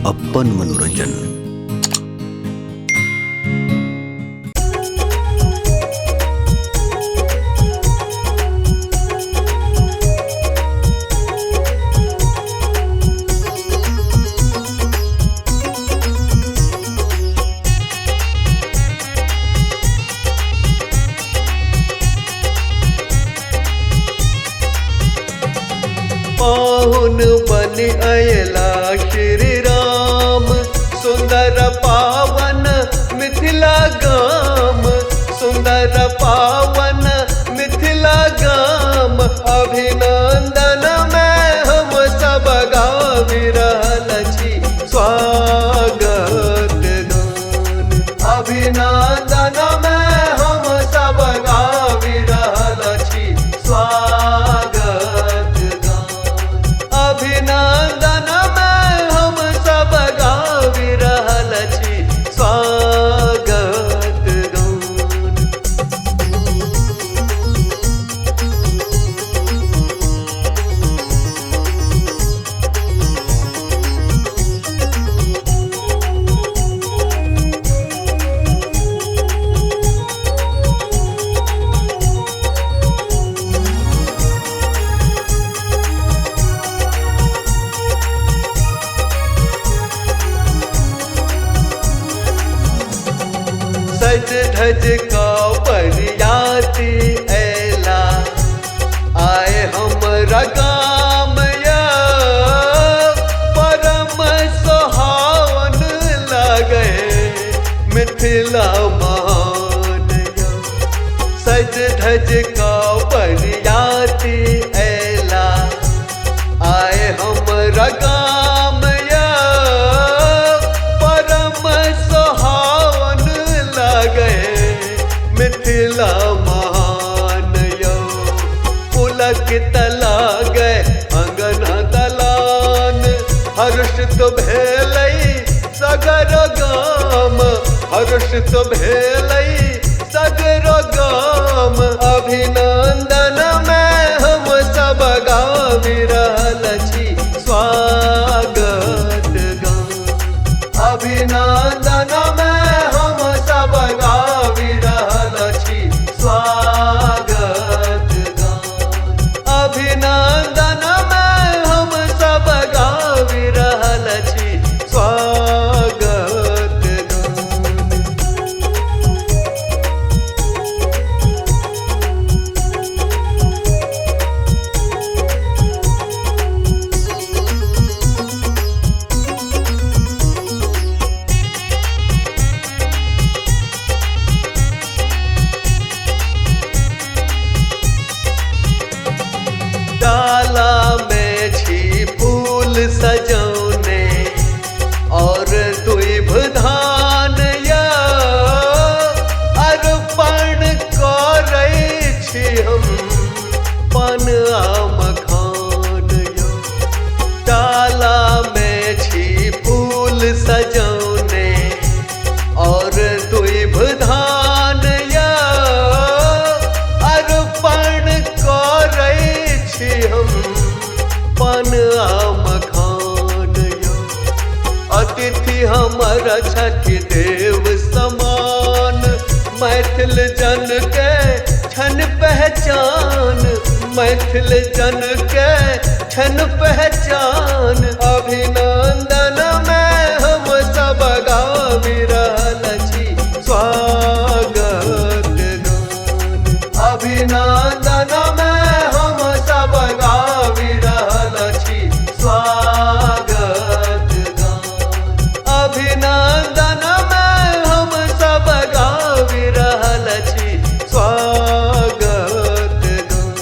अपन मनोरंजन। पाहुन बन अयला श्री राम, सुंदर पावन मिथिला गाम, सुंदर पावन मिथिला गाम। अभिनंदन में हम सब गावि रहल छी स्वागत गान। अभिनंदन में हम सब गावि रहल छी स्वागत गान। अभिनंदन में हम सब गावि रहल छी स्वागत गान। सज धज का बरियाती ऐला, आए हमरा गाम या परम सुहावन लगे मिथिला महान या। सज धज का बरियाती ऐला, आए हमरा गाम या परम सुहावन लगे मिथिला महान यो। पुलक तला गए अंगना दलान, हर्षित भेलै सगर गाम, हर्षित भेलै सगर गाम। अभिनंदन में हम सब गावि रहल छी स्वागत गान। अभिनंदन में हम सब गावि रहल छी स्वागत गान। अभिनंदन में हम सब गावि रहल छी स्वागत गान। डाला में छी फूल सजौने और दुइभ धान या, अर्पण करै छी हम पान आ मखान या। डाला में छी फूल सजौने और दुइभ धान या, अर्पण करै छी हम पान आ मखान यो। अतिथि हमर छठि देव समान, मैथिल जन के छन पहचान, मैथिल जन के छन पहचान। अभिनंदन में हम सब गावि रहल छी स्वागत गान। अभिनंदन में हम सब गावि रहल छी स्वागत गान। अभिनंदन में हम सब गावि रहल छी स्वागत गान।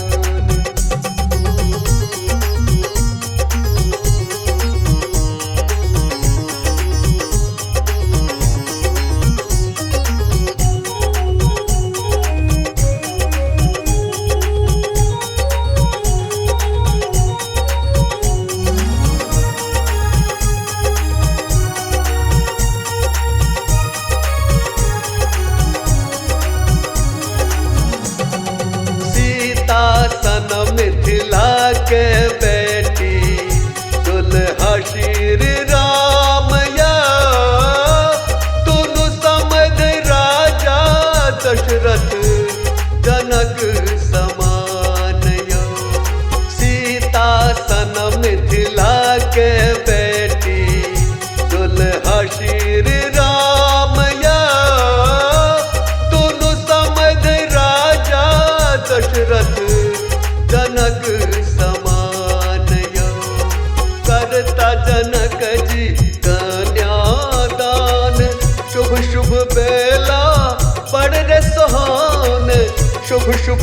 सन मिथिला के बेटी दुल्हा श्री राम या दोनों समध राजा दशरथ जनक समान यो करता जनक जी कन्यादान शुभ शुभ बेला पड़ रे सुहान शुभ शुभ